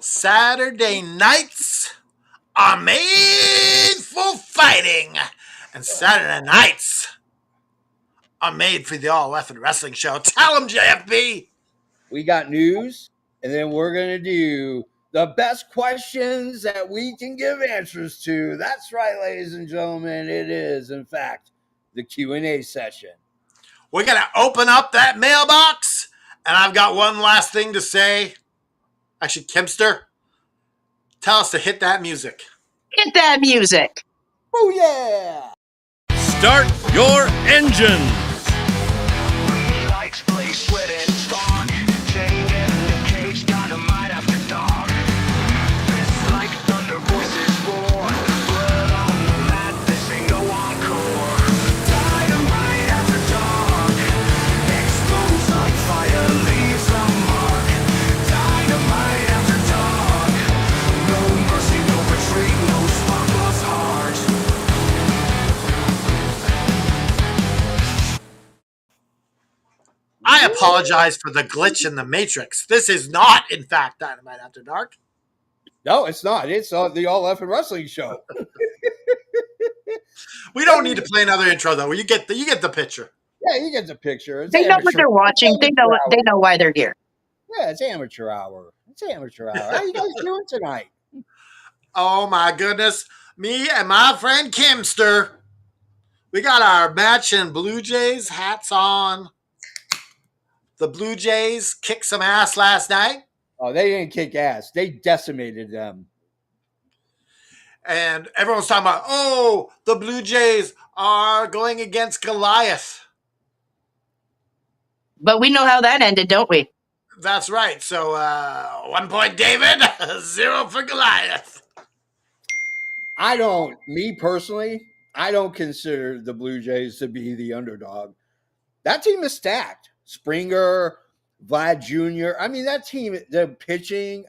Saturday nights are made for fighting, and Saturday nights are made for the All Effing Wrestling Show. Tell them, JFB. We got news, and then we're going to do the best questions that we can give answers to. That's right, ladies and gentlemen. It is, in fact, the Q&A session. We're going to open up that mailbox, and I've got one last thing to say. Actually, Kimster, tell us to hit that music. Hit that music. Oh, yeah. Start your engines. I apologize for the glitch in the Matrix. This is not, in fact, Dynamite After Dark. No, it's not. It's the All Effing Wrestling Show. We don't need to play another intro, though. You get the picture. Yeah, you get the picture. It's they know what they're watching. They know why they're here. Yeah, it's amateur hour. How you guys doing tonight? Oh, my goodness. Me and my friend Kimster, we got our matching Blue Jays hats on. The Blue Jays kicked some ass last night. Oh, they didn't kick ass. They decimated them. And everyone's talking about, the Blue Jays are going against Goliath. But we know how that ended, don't we? That's right. So 1 point David, 0 for Goliath. Me personally, I don't consider the Blue Jays to be the underdog. That team is stacked. Springer, Vlad Jr. I mean, that team, the pitching.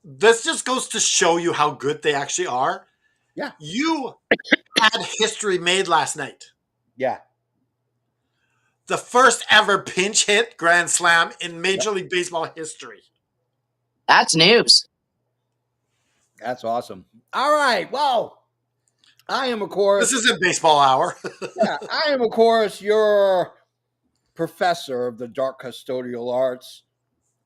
This just goes to show you how good they actually are. Yeah. You had history made last night. Yeah. The first ever pinch hit grand slam in Major League Baseball history. That's news. That's awesome. All right. Well, I am, of course. This isn't baseball hour. Yeah, I am, of course, your professor of the dark custodial arts.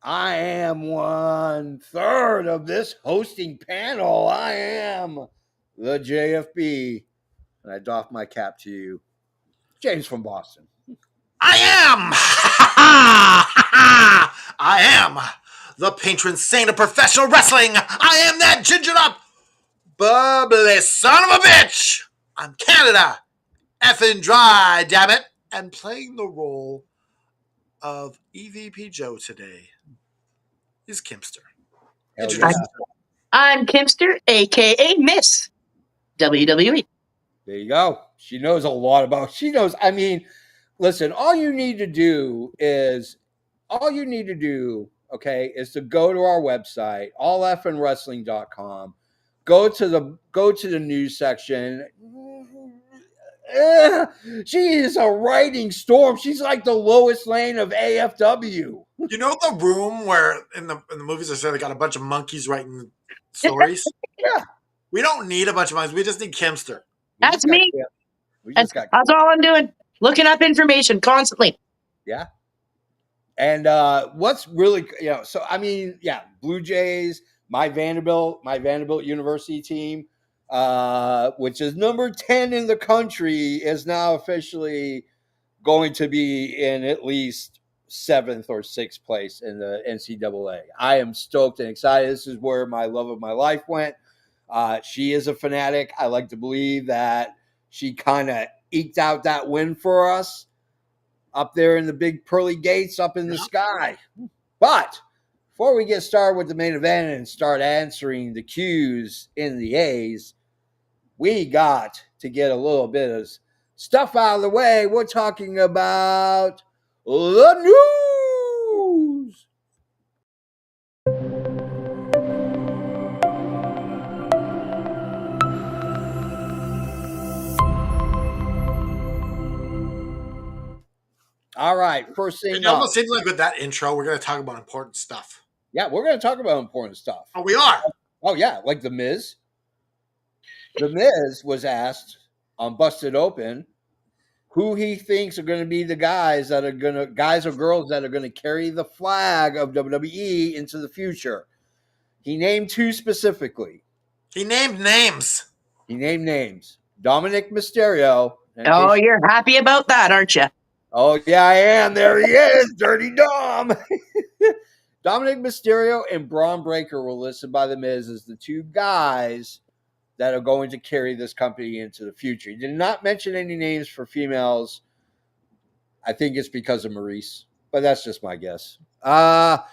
I am 1/3 of this hosting panel. I am the JFB. And I doff my cap to you, James from Boston. I am the patron saint of professional wrestling. I am that gingered up, bubbly son of a bitch. I'm Canada, effing dry, damn it. And playing the role of EVP Joe today is Kimster. Yeah. I'm Kimster, a.k.a. Miss WWE. There you go. She knows a lot about. She knows. I mean, listen. All you need to do, okay, is to go to our website, alleffandwrestling.com. Go to the news section. She is a writing storm. She's like the Lois Lane of AFW. You know the room where in the movies they say they got a bunch of monkeys writing stories? Yeah. We don't need a bunch of monkeys. We just need Kimster. That's me. That's all I'm doing. Looking up information constantly. Yeah. And what's really, so I mean, yeah, Blue Jays, my Vanderbilt University team, which is number 10 in the country, is now officially going to be in at least 7th or 6th place in the NCAA. I am stoked and excited. This is where my love of my life went. She is a fanatic. I like to believe that she kind of eked out that win for us up there in the big pearly gates up in the sky. But before we get started with the main event and start answering the Q's in the A's, we got to get a little bit of stuff out of the way. We're talking about the news. All right, first thing. It almost seems like with that intro, we're going to talk about important stuff. Yeah, we're going to talk about important stuff. Oh, we are. Oh, yeah, like The Miz. The Miz was asked on Busted Open who he thinks are going to be the guys or girls that are going to carry the flag of WWE into the future. He named two specifically. He named names. Dominic Mysterio. Oh, you're happy about that, aren't you? Oh, yeah, I am. There he is, Dirty Dom. Dominic Mysterio and Braun Breaker were listed by The Miz as the two guys that are going to carry this company into the future. He did not mention any names for females. I think it's because of Maurice, but that's just my guess. Candice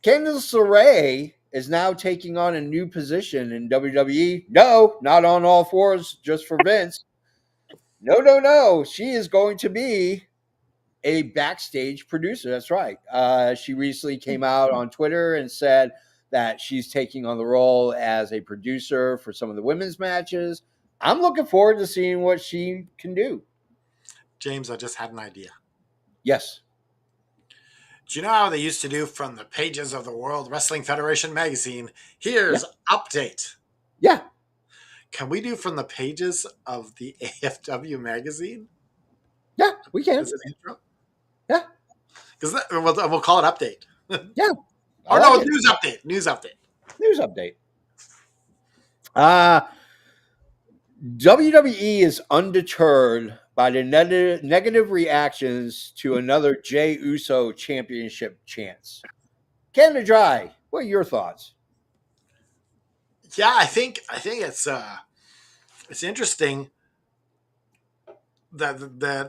LeRae is now taking on a new position in WWE. No, not on all fours, just for Vince. No. She is going to be a backstage producer. That's right. She recently came out on Twitter and said that she's taking on the role as a producer for some of the women's matches. I'm looking forward to seeing what she can do. James, I just had an idea. Yes. Do you know how they used to do from the pages of the World Wrestling Federation magazine? Here's update. Yeah. Can we do from the pages of the AFW magazine? Yeah, we can. As an intro? Yeah. Because we'll call it update. Yeah. Or no, news update. News update. WWE is undeterred by the negative reactions to another Jey Uso championship chance. Canada Dry, what are your thoughts? Yeah, I think it's interesting that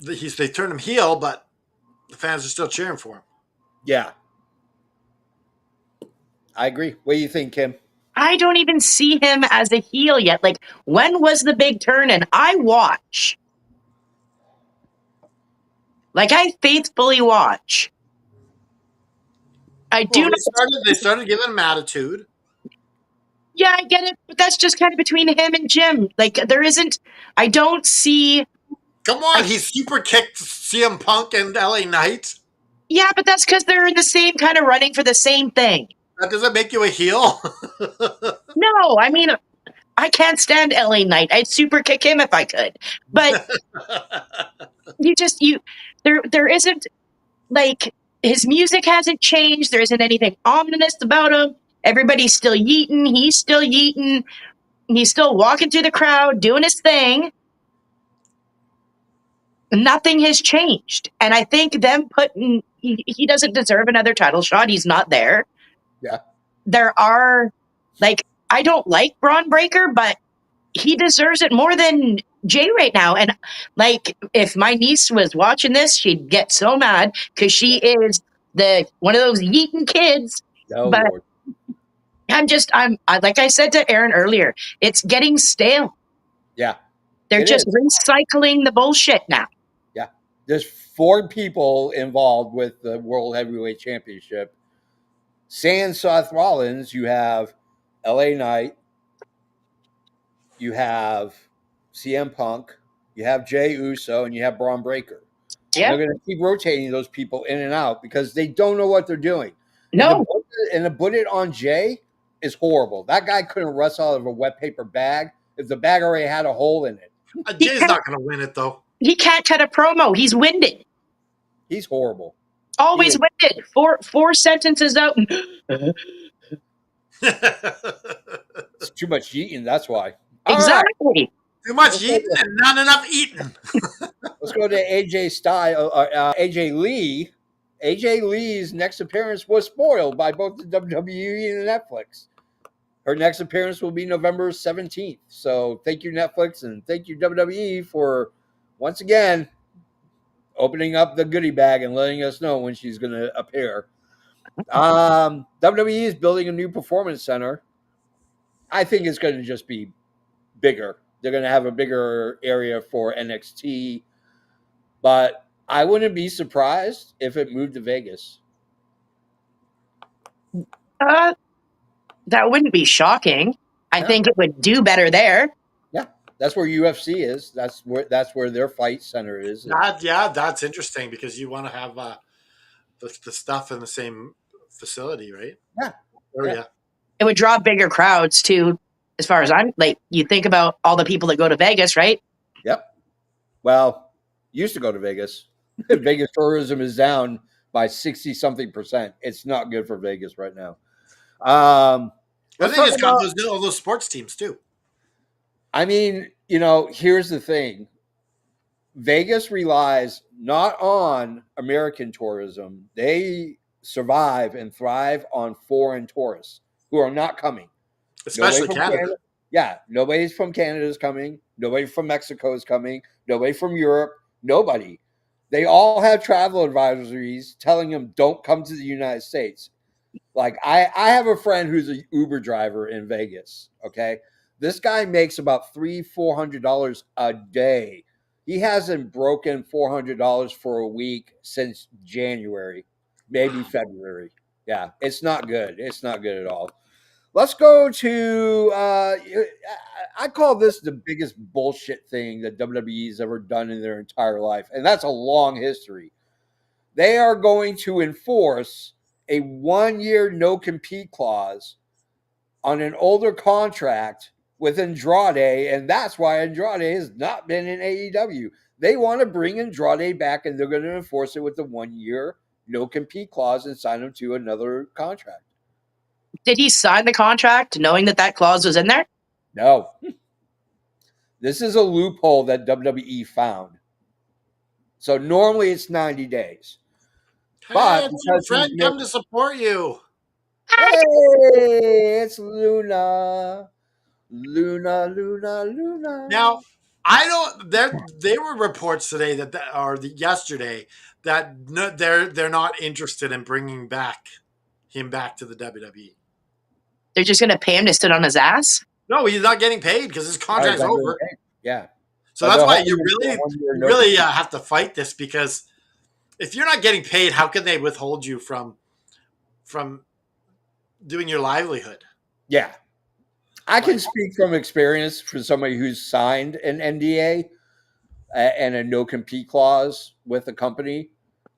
they turned him heel, but the fans are still cheering for him. Yeah, I agree. What do you think, Kim? I don't even see him as a heel yet. Like, when was the big turn? And I watch. Like, I faithfully watch. I do. They started giving him attitude. Yeah, I get it, but that's just kind of between him and Jim. Like, there isn't. I don't see. Come on, he super kicked CM Punk and LA Knight. Yeah, but that's because they're in the same kind of running for the same thing. That doesn't make you a heel. No, I mean, I can't stand LA Knight. I'd super kick him if I could. But there isn't, like, his music hasn't changed. There isn't anything ominous about him. Everybody's still yeeting. He's still yeeting. He's still walking through the crowd, doing his thing. Nothing has changed. And I think them he doesn't deserve another title shot. He's not there. Yeah. There are, like, I don't like Braun Breaker, but he deserves it more than Jay right now. And, like, if my niece was watching this, she'd get so mad because she is one of those yeeting kids. Oh, but Lord. I'm like I said to Aaron earlier, it's getting stale. Yeah. They're just recycling the bullshit now. Yeah. There's 4 people involved with the World Heavyweight Championship. Sans Seth Rollins, you have LA Knight, you have CM Punk, you have Jey Uso, and you have Braun Breaker. Yeah. They're going to keep rotating those people in and out because they don't know what they're doing. No. And to put it on Jay is horrible. That guy couldn't wrestle out of a wet paper bag if the bag already had a hole in it. Jay's not going to win it, though. He can't cut a promo. He's winded. He's horrible. Always winded. Four sentences out. It's too much eating, that's why. Exactly. Right. Too much eating and not enough eating. Let's go to AJ Lee. AJ Lee's next appearance was spoiled by both the WWE and Netflix. Her next appearance will be November 17th. So thank you, Netflix, and thank you, WWE, for once again opening up the goodie bag and letting us know when she's going to appear. WWE is building a new performance center. I think it's going to just be bigger. They're going to have a bigger area for NXT, but I wouldn't be surprised if it moved to Vegas. That wouldn't be shocking. I think it would do better there. Yeah, that's where UFC is. That's where their fight center is. That's interesting because you want to have the stuff in the same facility, right? Yeah. Area. It would draw bigger crowds too, as far as I'm like, you think about all the people that go to Vegas, right? Yep. Well, used to go to Vegas. Vegas tourism is down by 60 something percent. It's not good for Vegas right now. I Let's think talk it's got about, all those sports teams too. I mean, here's the thing. Vegas relies not on American tourism. They survive and thrive on foreign tourists who are not coming. Nobody Especially from Canada. Canada. Yeah, nobody from Canada is coming. Nobody from Mexico is coming. Nobody from Europe. Nobody. They all have travel advisories telling them don't come to the United States. Like I have a friend who's a Uber driver in Vegas. Okay, this guy makes about $400 a day. He hasn't broken $400 for a week since January, maybe February. Yeah, it's not good. It's not good at all. Let's go to. I call this the biggest bullshit thing that WWE's ever done in their entire life, and that's a long history. They are going to enforce a 1 year no compete clause on an older contract with Andrade, and that's why Andrade has not been in AEW. They want to bring Andrade back, and they're going to enforce it with the 1 year no compete clause and sign him to another contract. Did he sign the contract knowing that clause was in there? No. This is a loophole that WWE found. So normally it's 90 days. But Hey, it's your friend come to support you. Hey, it's Luna. Luna. Now, I don't. There were reports today yesterday that they're not interested in bringing him back to the WWE. They're just going to pay him to sit on his ass? No, he's not getting paid because his contract's over. Yeah. So that's why you really have to fight this, because if you're not getting paid, how can they withhold you from doing your livelihood? Yeah. I can speak from experience for somebody who's signed an NDA and a no compete clause with a company.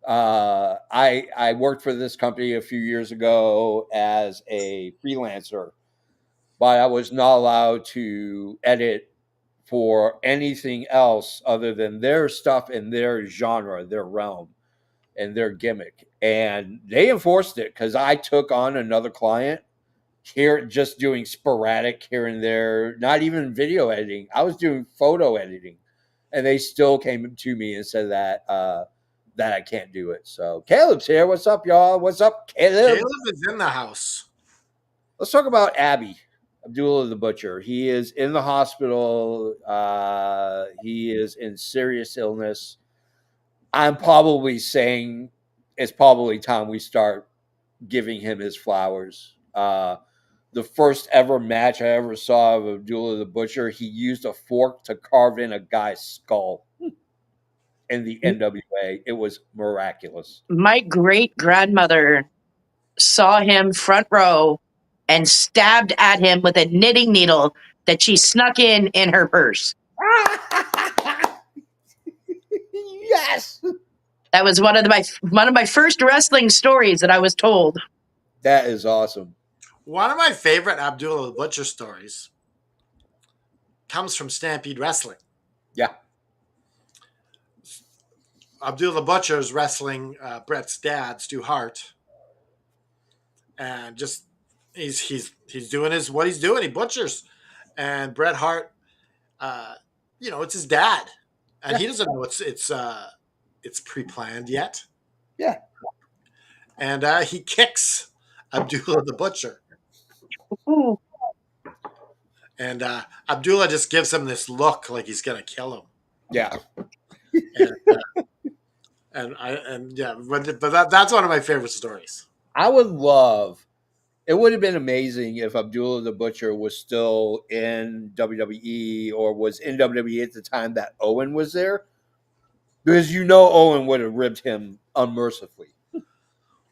I worked for this company a few years ago as a freelancer, but I was not allowed to edit for anything else other than their stuff in their genre, their realm, and their gimmick. And they enforced it because I took on another client here, just doing sporadic here and there, not even video editing. I was doing photo editing, and they still came to me and said that that I can't do it. So Caleb's here. What's up, y'all? What's up, Caleb? Caleb is in the house. Let's talk about Abdullah the Butcher. He is in the hospital. He is in serious illness. I'm probably saying it's probably time we start giving him his flowers. The first ever match I ever saw of Abdullah the Butcher, he used a fork to carve in a guy's skull in the NWA. It was miraculous. My great grandmother saw him front row and stabbed at him with a knitting needle that she snuck in her purse. Yes. That was one of my first wrestling stories that I was told. That is awesome. One of my favorite Abdullah the Butcher stories comes from Stampede Wrestling. Yeah. Abdullah the Butcher is wrestling Bret's dad, Stu Hart, and just he's doing what he's doing. He butchers, and Bret Hart, it's his dad, and he doesn't know it's pre-planned yet. Yeah. And he kicks Abdullah the Butcher. Ooh. And Abdullah just gives him this look like he's gonna kill him. Yeah. But that's one of my favorite stories. I would love. It would have been amazing if Abdullah the Butcher was still in WWE or was in WWE at the time that Owen was there, because Owen would have ribbed him unmercifully.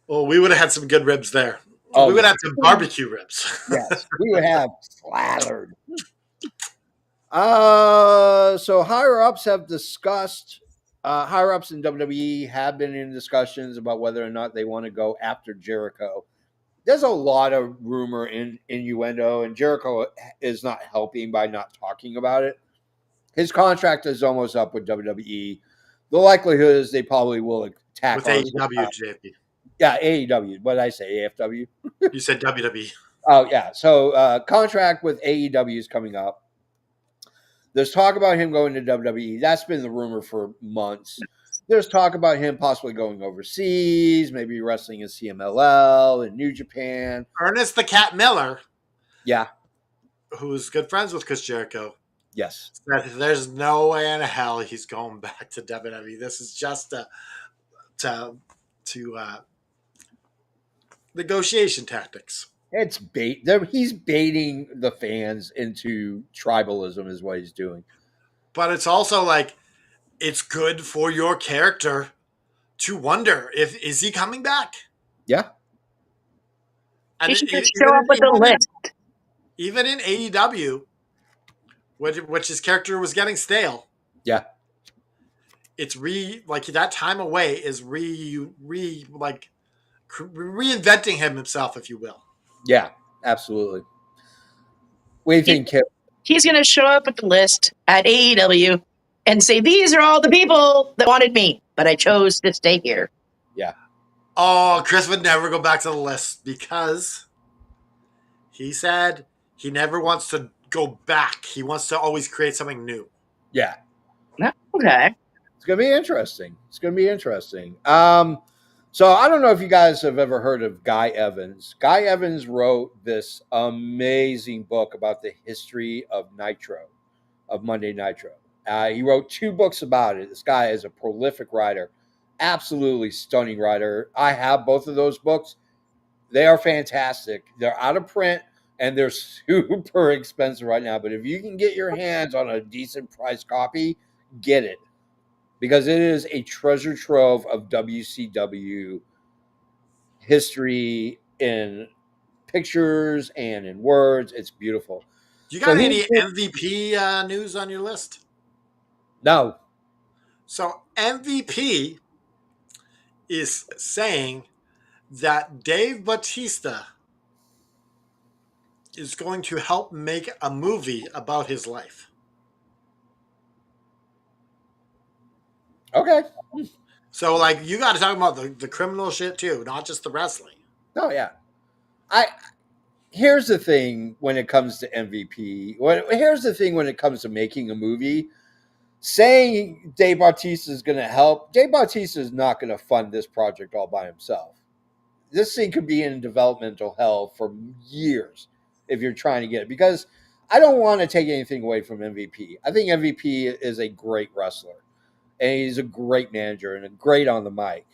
Well, we would have had some good ribs there. Oh, we would have some barbecue ribs. Yes, we would have slathered. So higher ups have discussed. Higher ups in WWE have been in discussions about whether or not they want to go after Jericho. there's a lot of rumor and innuendo, and Jericho is not helping by not talking about it. His contract is almost up with WWE. The likelihood is they probably will tack With on. AEW, JP. Yeah, AEW. What did I say? AFW? You said WWE. Oh, yeah. So contract with AEW is coming up. There's talk about him going to WWE. That's been the rumor for months. There's talk about him possibly going overseas, maybe wrestling in CMLL in New Japan. Ernest the Cat Miller, Yeah. who's good friends with Chris Jericho, Yes. said there's no way in hell he's going back to WWE. This is just to negotiation tactics. It's bait. He's baiting the fans into tribalism, is what he's doing. But it's also like it's good for your character to wonder is he coming back? Yeah. And He should just show up with a list. Even in AEW, which his character was getting stale. Yeah. It's like that time away is reinventing himself, if you will. Yeah, absolutely. What do you think, Kip? He's going to show up at the list at AEW and say, these are all the people that wanted me, but I chose to stay here. Yeah. Oh, Chris would never go back to the list because he said he never wants to go back. He wants to always create something new. Yeah. Okay. It's going to be interesting. So I don't know if you guys have ever heard of Guy Evans. Guy Evans wrote this amazing book about the history of Nitro, of Monday Nitro. He wrote 2 books about it. This guy is a prolific writer, absolutely stunning writer. I have both of those books. They are fantastic. They're out of print and they're super expensive right now. But if you can get your hands on a decent price copy, get it. Because it is a treasure trove of WCW history in pictures and in words. It's beautiful. You got any MVP news on your list? No. So MVP is saying that Dave Bautista is going to help make a movie about his life. Okay. So, like, you got to talk about the criminal shit too, not just the wrestling. Oh yeah. Here's the thing when it comes to MVP. Here's the thing when it comes to making a movie. Saying Dave Bautista is going to help. Dave Bautista is not going to fund this project all by himself. This thing could be in developmental hell for years if you're trying to get it. Because I don't want to take anything away from MVP. I think MVP is a great wrestler. And he's a great manager and a great on the mic.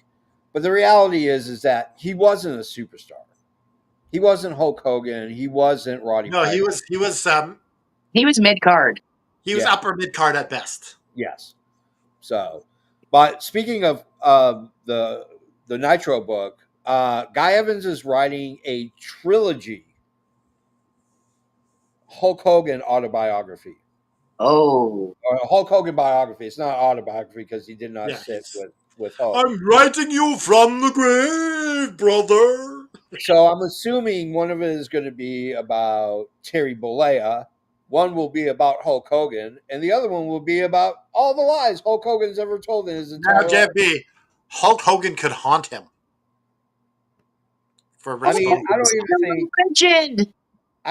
But the reality is that he wasn't a superstar. He wasn't Hulk Hogan. He wasn't Roddy No, Piper. He was mid-card. He was upper mid-card at best. Yes. So, but speaking of the Nitro book, Guy Evans is writing a trilogy Hulk Hogan autobiography. Oh. Or a Hulk Hogan biography. It's not autobiography because he did not sit with Hulk. I'm writing you from the grave, brother. So I'm assuming one of it is going to be about Terry Bollea. One will be about Hulk Hogan, and the other one will be about all the lies Hulk Hogan's ever told in his entire life. JB, Hulk Hogan could haunt him. I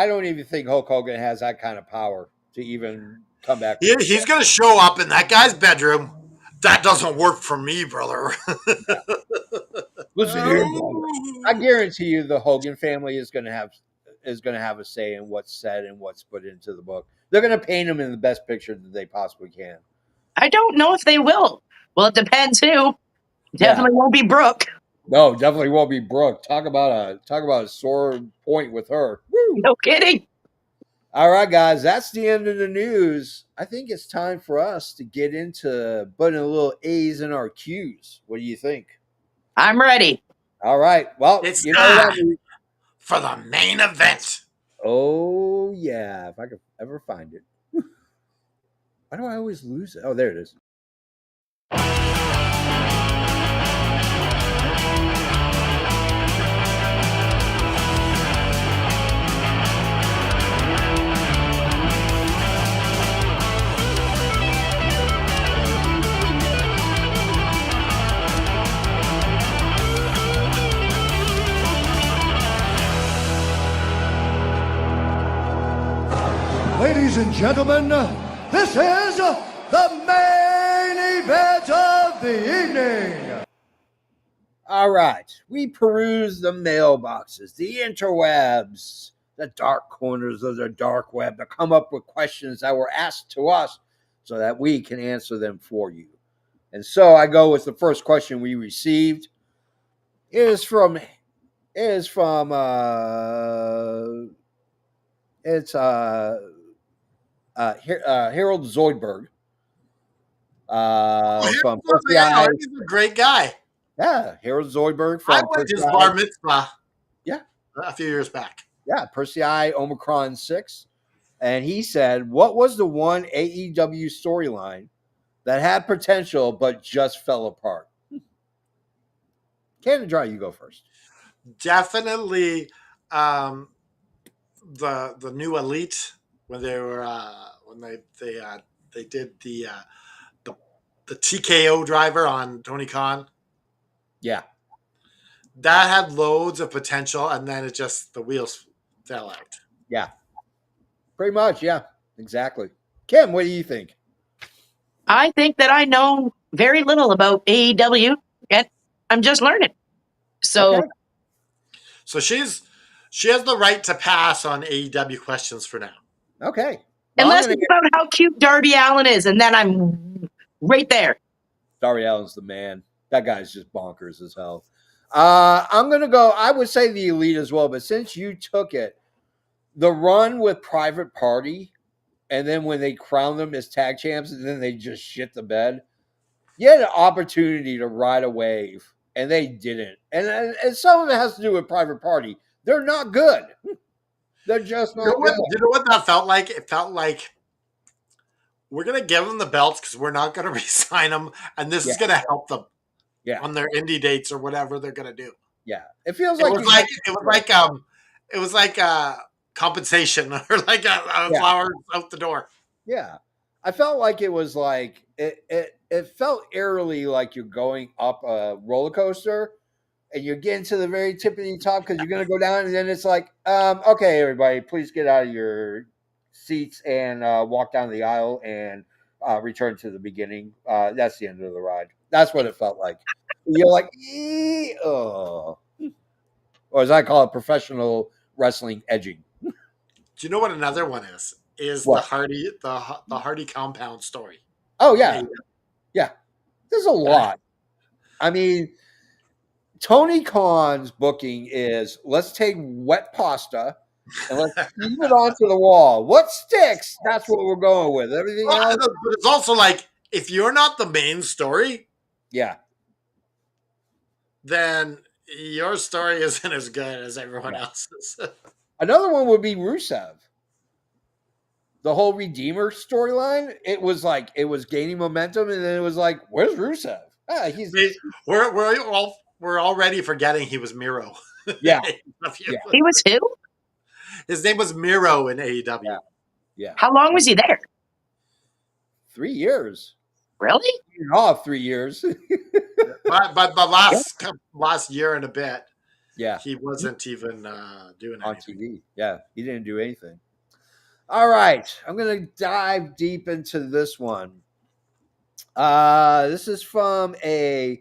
don't even think Hulk Hogan has that kind of power to even come back. He's going to show up in that guy's bedroom. That doesn't work for me, brother. Listen here, brother. I guarantee you, the Hogan family is going to have a say in what's said and what's put into the book. They're going to paint him in the best picture that they possibly can. I don't know if they will. Well, it depends who. Definitely won't be Brooke. No, definitely won't be Brooke. Talk about a sore point with her. Woo. No kidding. All right, guys, that's the end of the news. I think it's time for us to get into putting a little A's in our Q's. What do you think? I'm ready. All right. Well, it's you know what? For the main event. Oh, yeah. If I could ever find it. Why do I always lose it? Oh, there it is. Ladies and gentlemen, this is the main event of the evening. All right. We peruse the mailboxes, the interwebs, the dark corners of the dark web to come up with questions that were asked to us so that we can answer them for you. And so I go with the first question we received. It is from Harold Zoidberg. From Percy I. He's a great guy. Yeah, Harold Zoidberg I from went to Percy his I. bar mitzvah. Yeah. A few years back. Yeah, Percy I Omicron 6. And he said, what was the one AEW storyline that had potential but just fell apart? Cannon Dry, you go first. Definitely the new Elite when they were when they did the TKO driver on Tony Khan. Yeah. That had loads of potential, and then the wheels fell out. Yeah. Pretty much, yeah. Exactly. Kim, what do you think? I think that I know very little about AEW, and I'm just learning. So, Okay. So she has the right to pass on AEW questions for now. Okay. well, unless it's about how cute Darby Allin is, and then I'm right there. Darby Allin's the man. That guy's just bonkers as hell. I'm going to go, I would say the Elite as well, but since you took it, the run with Private Party, and then when they crown them as tag champs, and then they just shit the bed, you had an opportunity to ride a wave, and they didn't. And some of it has to do with Private Party. They're not good. They're just not good. You know what that felt like? It felt like we're going to give them the belts because we're not going to re-sign them, and this is going to help them on their indie dates or whatever they're going to do. Yeah. It feels like it was like compensation or like a flower out the door. Yeah. I felt like it was like it felt eerily like you're going up a roller coaster and you're getting to the very tippity top because you're gonna go down, and then it's like, okay, everybody, please get out of your seats and walk down the aisle and return to the beginning. That's the end of the ride. That's what it felt like. You're like, or as I call it, professional wrestling edging. Do you know what another one is? What? the Hardy compound story. Oh yeah, yeah. There's a lot. I mean, Tony Khan's booking is let's take wet pasta and let's leave it onto the wall. What sticks? That's what we're going with. Everything else. But it's also like if you're not the main story, yeah, then your story isn't as good as everyone else's. Another one would be Rusev. The whole Redeemer storyline, it was like it was gaining momentum, and then it was like, where's Rusev? We're already forgetting he was Miro. Yeah. He was who? His name was Miro in AEW. Yeah. How long was he there? 3 years. Really? Off 3 years. but last year and a bit, he wasn't even doing on anything. TV. Yeah, he didn't do anything. All right, I'm gonna dive deep into this one. This is from a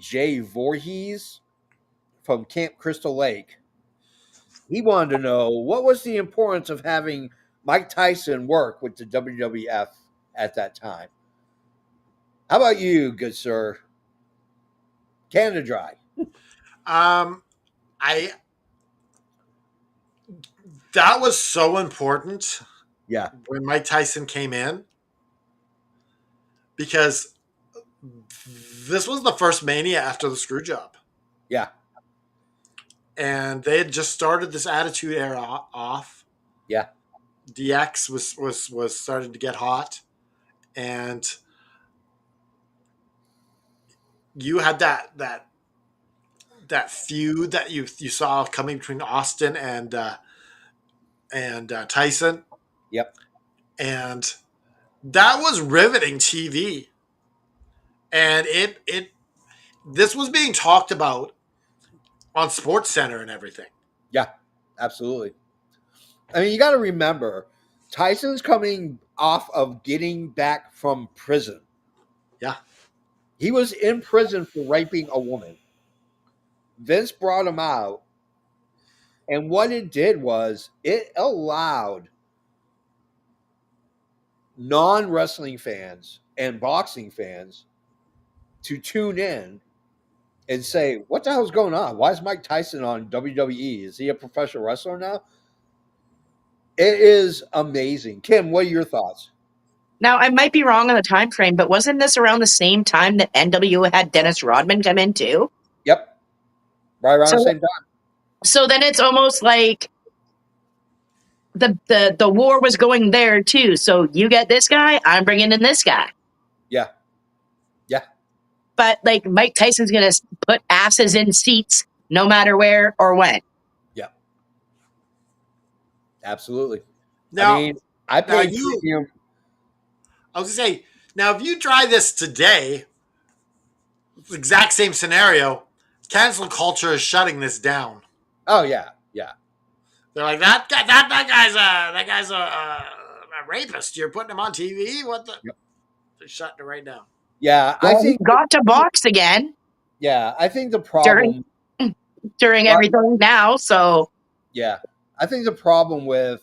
Jay Voorhees from Camp Crystal Lake. He wanted to know what was the importance of having Mike Tyson work with the WWF at that time. How about you, good sir? Canada Dry. That was so important. Yeah. When Mike Tyson came in, because this was the first Mania after the screw job. Yeah. And they had just started this Attitude Era off. Yeah. DX was starting to get hot, and you had that feud that you saw coming between Austin and Tyson. Yep. And that was riveting TV. And this was being talked about on Sports Center and everything. Yeah, absolutely. I mean, you got to remember, Tyson's coming off of getting back from prison. Yeah. He was in prison for raping a woman. Vince brought him out, and what it did was it allowed non-wrestling fans and boxing fans to tune in and say, "What the hell's going on? Why is Mike Tyson on WWE? Is he a professional wrestler now?" It is amazing. Kim, what are your thoughts? Now, I might be wrong on the time frame, but wasn't this around the same time that NWO had Dennis Rodman come in too? Yep, right around the So, same time. so then it's almost like the war was going there too. So you get this guy, I'm bringing in this guy. Yeah, yeah, But like Mike Tyson's gonna put asses in seats no matter where or when. yeah, absolutely. Now, I mean, I now paid premium. I was gonna say, now if you try this today, exact same scenario, cancel culture is shutting this down. Oh yeah, yeah, They're like that guy's a rapist. You're putting him on TV. What the? yep. They're shutting it right down. Yeah. I Well, he think. got to box again Yeah, I think the during problem. during everything now. So Yeah, I think the problem with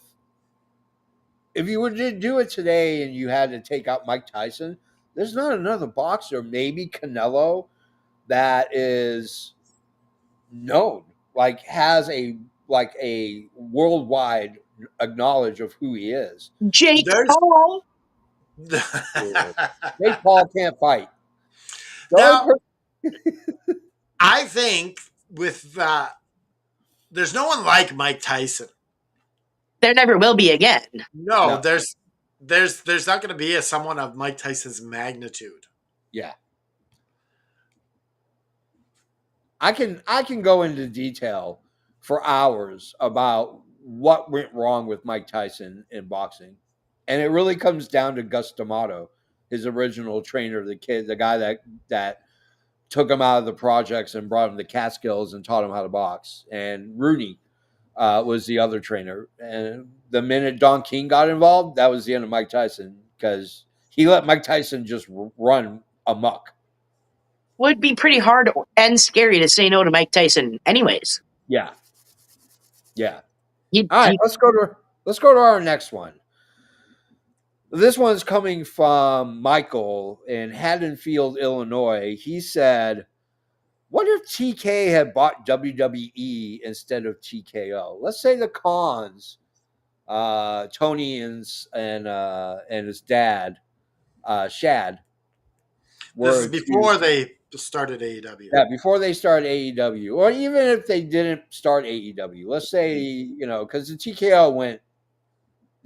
if you were to do it today and you had to take out Mike Tyson, there's not another boxer, maybe Canelo, that is known, like has a worldwide acknowledge of who he is. Jake There's Paul. Jake Paul can't fight. The only now. per- I think with there's no one like Mike Tyson. There never will be again. No, No. there's not going to be someone of Mike Tyson's magnitude. Yeah. I can go into detail for hours about what went wrong with Mike Tyson in boxing. And it really comes down to Gus D'Amato, his original trainer, the guy that took him out of the projects and brought him to Catskills and taught him how to box. And Rooney was the other trainer. And the minute Don King got involved, that was the end of Mike Tyson because he let Mike Tyson just run amok. Would be pretty hard and scary to say no to Mike Tyson, anyways. Yeah. Yeah. You, All right, you, let's go to our next one. This one's coming from Michael in Haddonfield, Illinois. He said, "What if TK had bought WWE instead of TKO? Let's say the Khans, Tony and his dad, Shad, This were is before they started AEW. yeah, before they started AEW, or even if they didn't start AEW. Let's say because the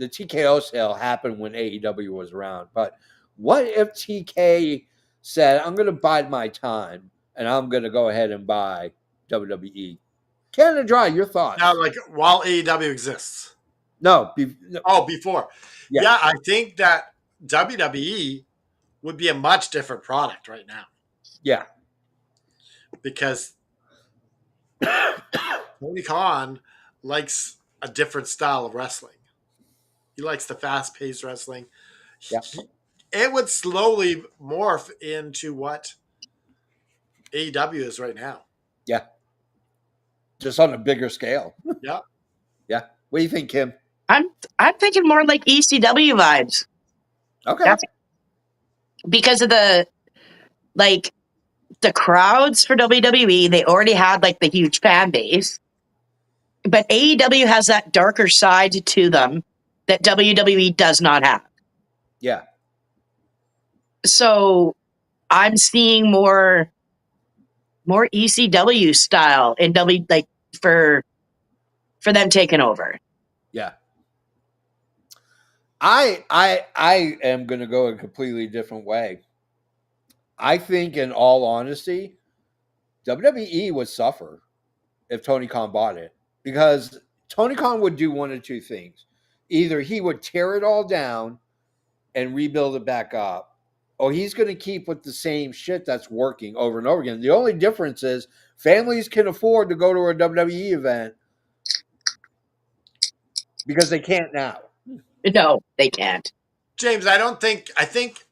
TKO sale happened when AEW was around. But what if TK said, I'm going to bide my time and I'm going to go ahead and buy WWE? Canada Dry, your thoughts? Now, like while AEW exists. No. Oh, before. Yeah. Yeah, I think that WWE would be a much different product right now Yeah. because Tony Khan likes a different style of wrestling. He likes the fast-paced wrestling. Yeah. It would slowly morph into what AEW is right now. Yeah. Just on a bigger scale. Yeah. Yeah. What do you think, Kim? I'm thinking more like ECW vibes. Okay. That's because of the crowds for WWE. They already had like the huge fan base, but AEW has that darker side to them that WWE does not have. Yeah. So I'm seeing more ECW style in W for them taking over. Yeah. I am going to go a completely different way. I think, in all honesty, WWE would suffer if Tony Khan bought it because Tony Khan would do one of two things. Either he would tear it all down and rebuild it back up, or he's going to keep with the same shit that's working over and over again. The only difference is families can afford to go to a WWE event because they can't now. No, they can't. James, I think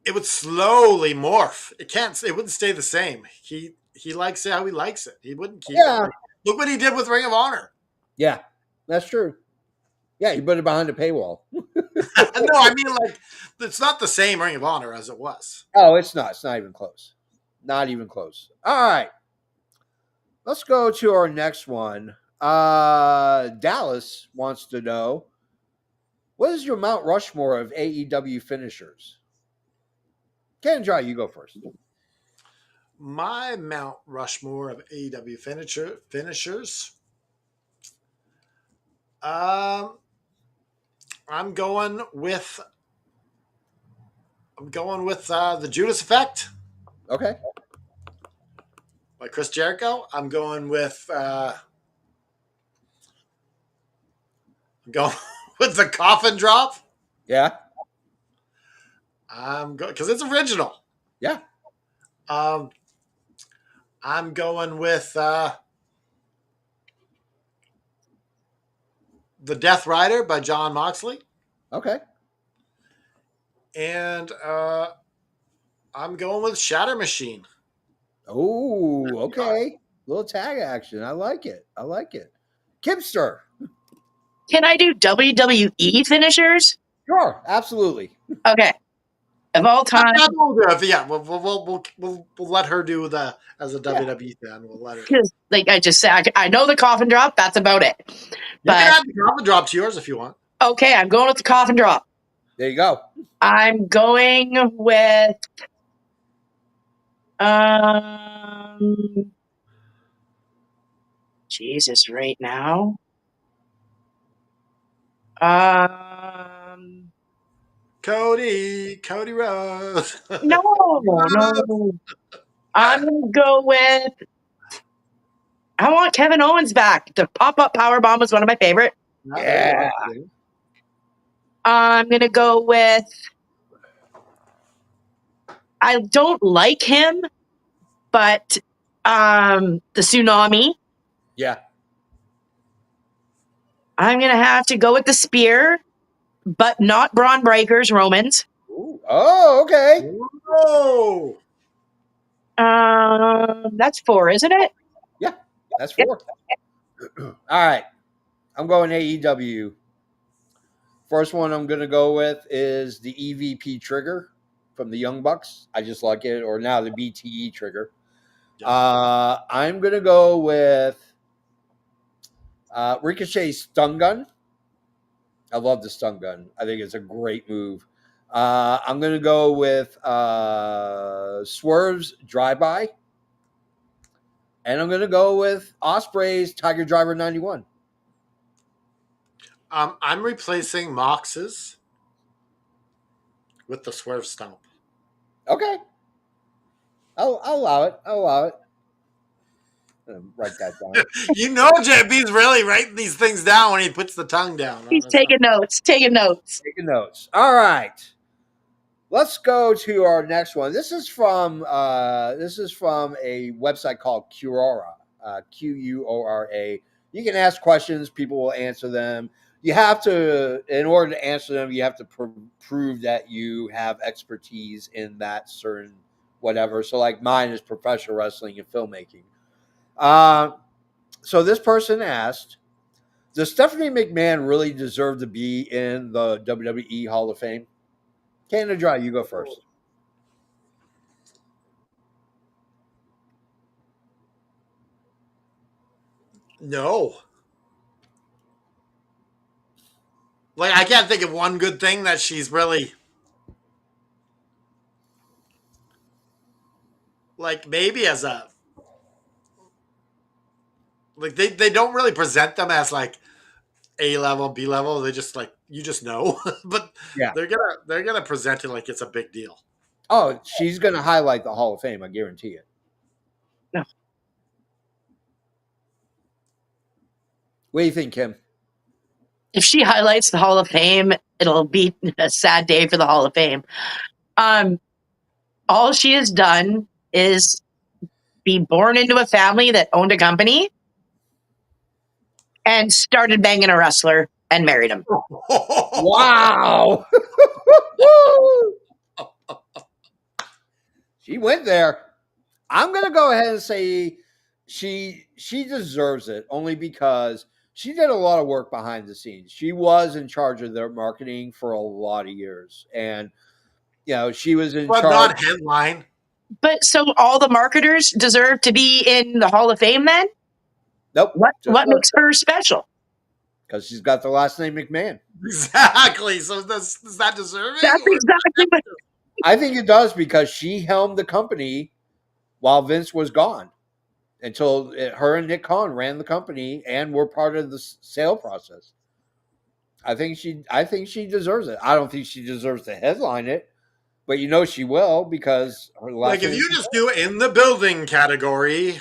it would slowly morph. It wouldn't stay the same. He likes it how he likes it. He wouldn't keep it. Yeah, Like, look what he did with Ring of Honor. yeah, that's true. Yeah, you put it behind a paywall. No, I mean like it's not the same Ring of Honor as it was. Oh, it's not. It's not even close. Not even close. All right. Let's go to our next one. Dallas wants to know, what is your Mount Rushmore of AEW finishers? Ken and Dry, you go first. My Mount Rushmore of AEW finishers. Um, I'm going with the Judas Effect Okay. by Chris Jericho. I'm going with with the Coffin Drop. Yeah. I'm going because it's original. Yeah. Um, I'm going with the Death Rider by John Moxley, Okay. and I'm going with Shatter Machine. Oh, okay. Little tag action. I like it. I like it. Kimster. Can I do WWE finishers? Sure. Absolutely. Okay. Of all time, Yeah, we'll let her do the as a WWE fan. We'll let her. because like I just said, I know the coffin drop. That's about it. You But can add the Coffin Drop to yours if you want. okay, I'm going with the coffin drop. There you go. I'm going with um Jesus right now. Cody Rhodes. No. I'm gonna go with I want Kevin Owens back. The pop-up power bomb was one of my favorite. Yeah. I'm gonna go with I don't like him, but the tsunami. Yeah. I'm gonna have to go with the spear, but not Braun Breakers, Romans. Ooh. Oh, okay. Whoa! That's 4, isn't it? Yeah. That's 4. All right. I'm going AEW. First one I'm going to go with is the EVP trigger from the Young Bucks. I just like it. Or now the BTE trigger. I'm going to go with Ricochet's stun gun. I love the stun gun. I think it's a great move. I'm going to go with Swerve's drive-by. And I'm going to go with Osprey's Tiger Driver 91. I'm replacing Mox's with the Swerve Stomp. Okay. I'll allow it. I'll allow it. Write that down. You know, JB's really writing these things down when he puts the tongue down. He's taking notes. Taking notes. Taking notes. All right. Let's go to our next one. This is from a website called Quora. Quora. You can ask questions. People will answer them. You have to, in order to answer them, you have to prove that you have expertise in that certain whatever. So, like mine is professional wrestling and filmmaking. So this person asked, does Stephanie McMahon really deserve to be in the WWE Hall of Fame? Canada Dry, you go first. No. Like, I can't think of one good thing that she's really. Like, maybe as a. Like, they don't really present them as, like, A level, B level. They just, like, you just know. But Yeah. they're gonna present it like it's a big deal. Oh, she's going to highlight the Hall of Fame. I guarantee it. No. What do you think, Kim? If she highlights the Hall of Fame, it'll be a sad day for the Hall of Fame. All she has done is be born into a family that owned a company and started banging a wrestler. and married him. Wow. She went there. I'm going to go ahead and say she deserves it only because she did a lot of work behind the scenes. She was in charge of their marketing for a lot of years, and she was in But charge. not headline. But so all the marketers deserve to be in the Hall of Fame then? Nope. What makes her special? Because she's got the last name McMahon. Exactly. So is that deserving? That's exactly what. I think it does because she helmed the company while Vince was gone until her and Nick Khan ran the company and were part of the sale process. I think she deserves it. I don't think she deserves to headline it, but she will because her last Like if name you just do in the building category,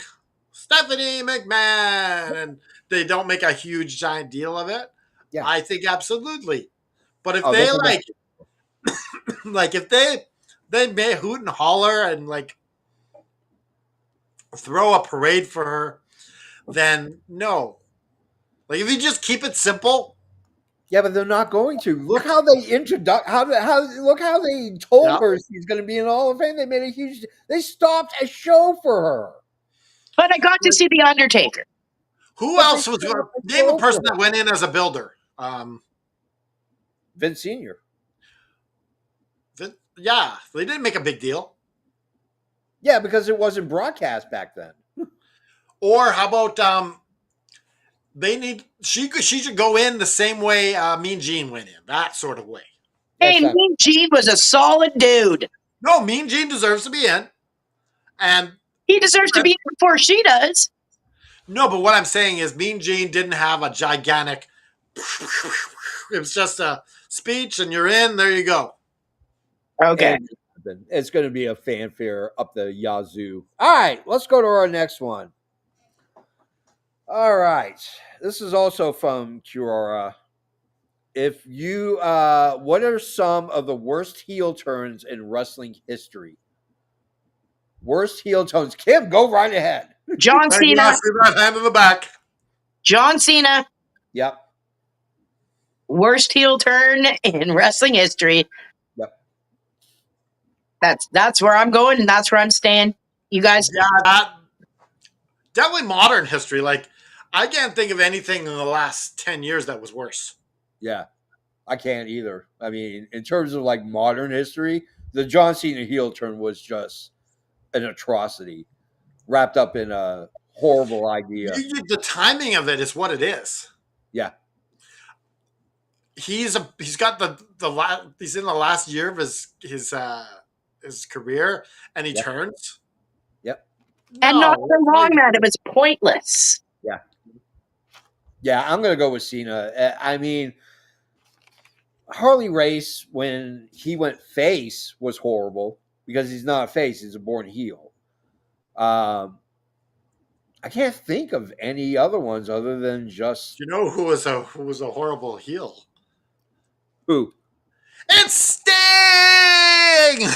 Stephanie McMahon, and they don't make a huge giant deal of it, Yeah. I think absolutely. But if Oh, they that's like if they may hoot and holler and like throw a parade for her, then no. Like if you just keep it simple, yeah, but they're not going to. Look how they look how they told yeah. her she's going to be in the Hall of Fame. They made a huge. They stopped a show for her. But I got to see The Undertaker. Who But they else was stopped a name a show person for her. that went in as a builder? Vince Senior. Yeah, they didn't make a big deal. Yeah, because it wasn't broadcast back then. Or how about she should go in the same way Mean Gene went in, that sort of way. Hey, Mean Gene was a solid dude. No, Mean Gene deserves to be in, and he deserves to be in before she does. No, but what I'm saying is, Mean Gene didn't have a gigantic. It was just a speech, and you're in. There you go. Okay. And it's going to be a fanfare up the yazoo. All right, let's go to our next one. All right, this is also from Curora. If you, what are some of the worst heel turns in wrestling history? Worst heel turns. Kim, go right ahead. John Cena. Hand in the back. John Cena. Yep. Worst heel turn in wrestling history. Yep. That's where I'm going, and that's where I'm staying. You guys? Yeah, definitely modern history. Like, I can't think of anything in the last 10 years that was worse. Yeah, I can't either. I mean, in terms of like modern history, the John Cena heel turn was just an atrocity wrapped up in a horrible idea. The timing of it is what it is. Yeah. He's got he's in the last year of his career, and he turns. Yep. And not for long, man. It was pointless. Yeah. Yeah, I'm going to go with Cena. I mean, Harley Race, when he went face, was horrible because he's not a face; he's a born heel. I can't think of any other ones other than just You know who was a horrible heel? who? It's Sting.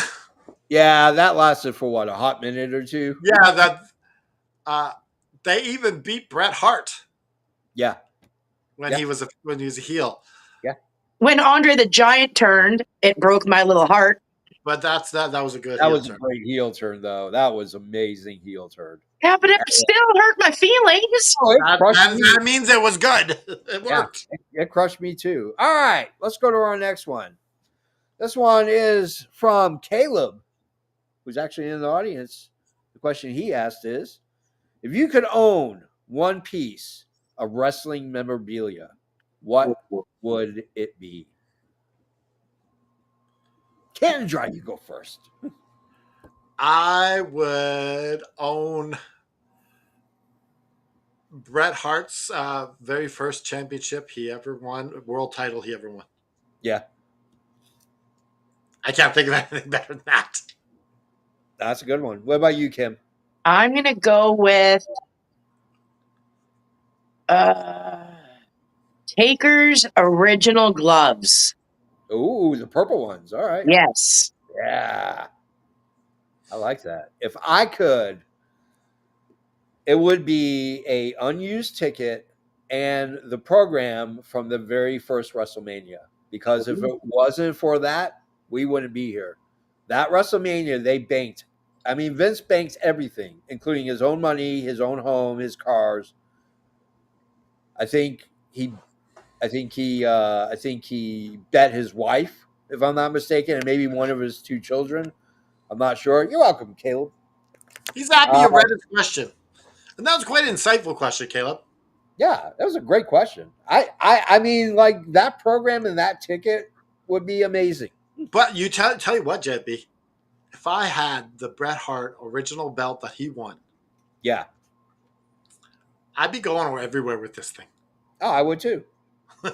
Yeah, that lasted for what, a hot minute or two. Yeah, that they even beat Bret Hart. Yeah, when he was a heel. Yeah. When Andre the Giant turned, it broke my little heart. But that was a good. That was a great heel turn, though. That was amazing heel turn. Yeah, but it still hurt my feelings. Oh, that means it was good. It worked. It crushed me too. All right, let's go to our next one. This one is from Caleb, who's actually in the audience. The question he asked is, if you could own one piece of wrestling memorabilia, what would it be? Cannon Dry, you go first. I would own Bret Hart's very first championship he ever won, world title he ever won. Yeah. I can't think of anything better than that. That's a good one. What about you, Kim? I'm going to go with Taker's original gloves. Ooh, the purple ones. All right. Yes. Yeah. I like that. If I could, it would be a unused ticket and the program from the very first WrestleMania. Because if it wasn't for that, we wouldn't be here. That WrestleMania, they banked. I mean, Vince banks everything, including his own money, his own home, his cars. I think he bet his wife, if I'm not mistaken, and maybe one of his two children. I'm not sure. You're welcome, Caleb. He's happy you read his question. And that was quite an insightful question, Caleb. Yeah, that was a great question. I mean, like that program and that ticket would be amazing. But you tell you what, JB, if I had the Bret Hart original belt that he won, Yeah. I'd be going everywhere with this thing. Oh, I would too.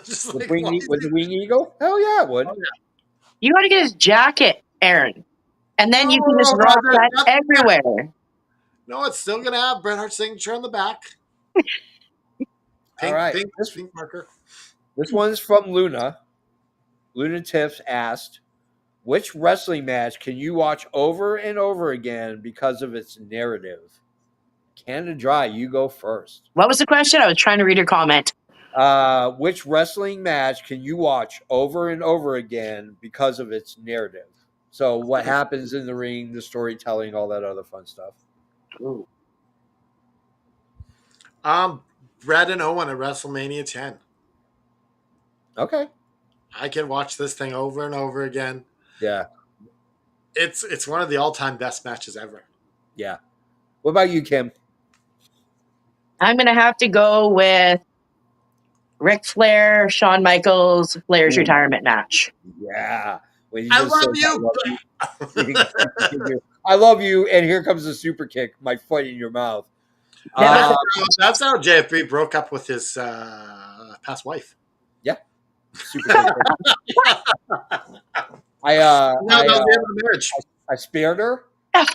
Just With like, why is the it- Wing Eagle? Hell yeah, I would. Oh, yeah. You got to get his jacket, Aaron, and then you can just No, rock that that's- everywhere. No, it's still going to have Bret Hart's signature on the back. All right. Pink marker. This one's from Luna. Luna Tiffs asked, which wrestling match can you watch over and over again because of its narrative? Canada Dry, you go first. What was the question? I was trying to read your comment. Which wrestling match can you watch over and over again because of its narrative? So what happens in the ring, the storytelling, all that other fun stuff. Ooh. Bret and Owen at WrestleMania 10. Okay. I can watch this thing over and over again. Yeah. It's one of the all-time best matches ever. Yeah. What about you, Kim? I'm going to have to go with Ric Flair, Shawn Michaels, Flair's retirement match. Yeah. When you I just love said, you. I love you, and here comes the super kick, my foot in your mouth. That's how JFB broke up with his past wife. Yeah. Super kick. No, that was the end of the marriage. I spared her. I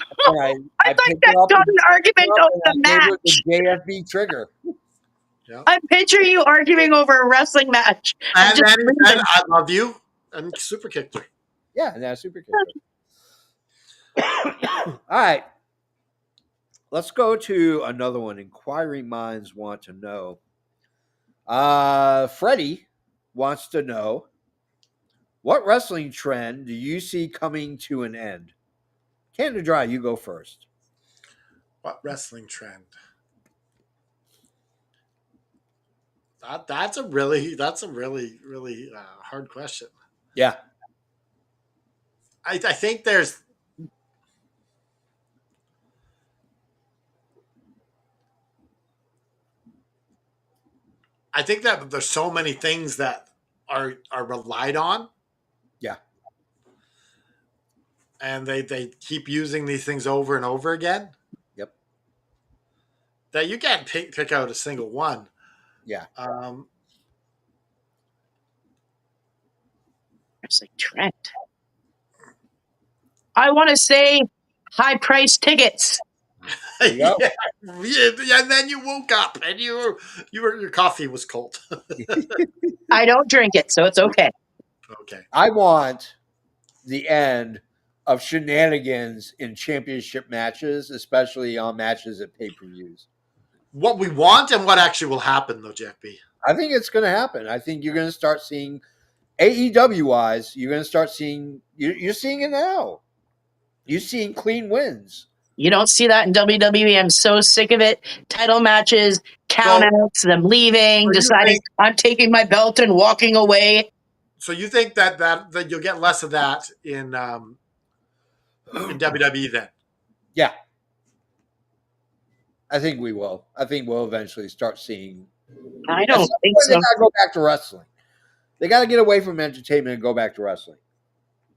I thought picked her that up got an argument and over the I gave her match. the JFB trigger. I picture you arguing over a wrestling match. And just then he said, leaving. I love you, and super kicked her. Yeah, and that's super kick. All right. Let's go to another one. Inquiring minds want to know. Freddie wants to know, what wrestling trend do you see coming to an end? Canada Dry, you go first. What wrestling trend? That's a really hard question. Yeah. I think there's that there's so many things that are relied on. Yeah. And they keep using these things over and over again. Yep. That you can't pick out a single one. Yeah. Wrestling trend. I want to say high price tickets. Yeah, and then you woke up and your coffee was cold. I don't drink it, so it's okay. Okay. I want the end of shenanigans in championship matches, especially on matches at pay-per-views. What we want and what actually will happen, though, Jeff B. I think it's going to happen. I think you're going to start seeing AEW-wise, you're going to start seeing – you're seeing it now. You're seeing clean wins. You don't see that in WWE. I'm so sick of it. Title matches, countouts, them leaving, deciding I'm taking my belt and walking away. So you think that you'll get less of that in WWE then? Yeah. I think we will. I think we'll eventually start seeing – I don't think so. They got to go back to wrestling. They got to get away from entertainment and go back to wrestling.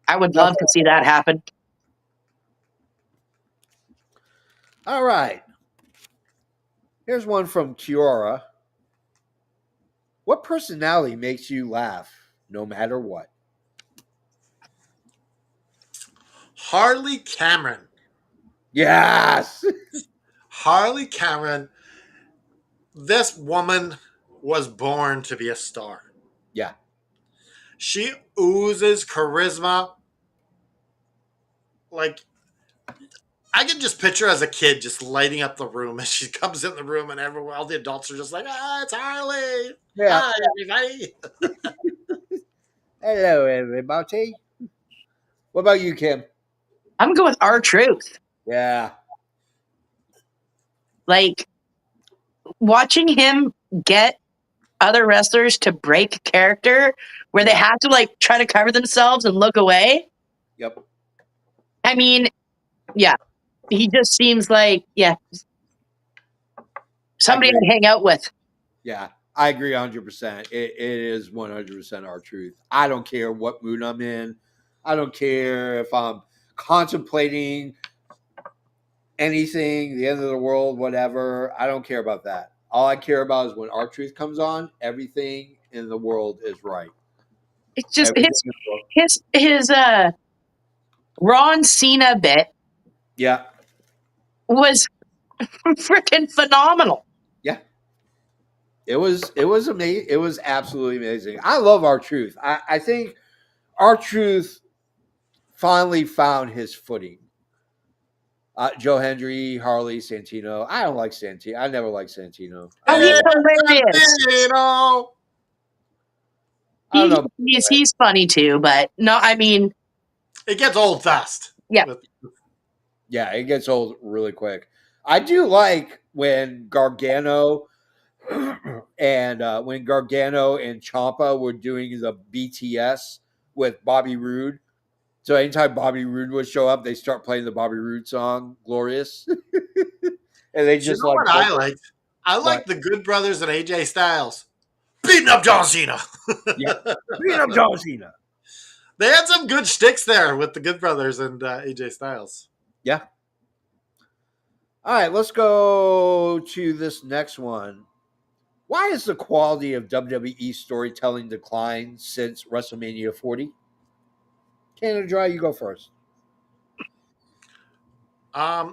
I would love to see that happen. All right. Here's one from Kiora. What personality makes you laugh no matter what? Harley Cameron. Yes. Harley Cameron. This woman was born to be a star. Yeah. She oozes charisma. Like, I can just picture as a kid just lighting up the room as she comes in the room and all the adults are just like, it's Harley. Yeah. Hi, everybody. Hello, everybody. What about you, Kim? I'm going with R-Truth. Yeah. Like, watching him get other wrestlers to break character where they have to like try to cover themselves and look away. Yep. I mean, yeah, he just seems like, somebody I'd hang out with. Yeah, I agree 100%. It is 100% R-Truth. I don't care what mood I'm in. I don't care if I'm contemplating anything, the end of the world, whatever. I don't care about that. All I care about is when R-Truth comes on, everything in the world is right. It's just Everything in the world. his Ron Cena bit Yeah. was freaking phenomenal. Yeah. It was amazing. It was absolutely amazing. I love R-Truth. I think R-Truth finally found his footing. Joe Hendry, Harley, Santino. I don't like Santino. I never liked Santino. Oh, he's hilarious. I don't know. He's funny too, but no, I mean, it gets old fast. Yeah. Yeah, it gets old really quick. I do like when Gargano and Ciampa were doing the BTS with Bobby Roode. So anytime Bobby Roode would show up, they start playing the Bobby Roode song "Glorious," and they just what I liked? I liked the Good Brothers and AJ Styles beating up John Cena. Beating up John Cena. They had some good shticks there with the Good Brothers and AJ Styles. Yeah. All right, let's go to this next one. Why has the quality of WWE storytelling declined since WrestleMania 40? Canada Dry, you go first. I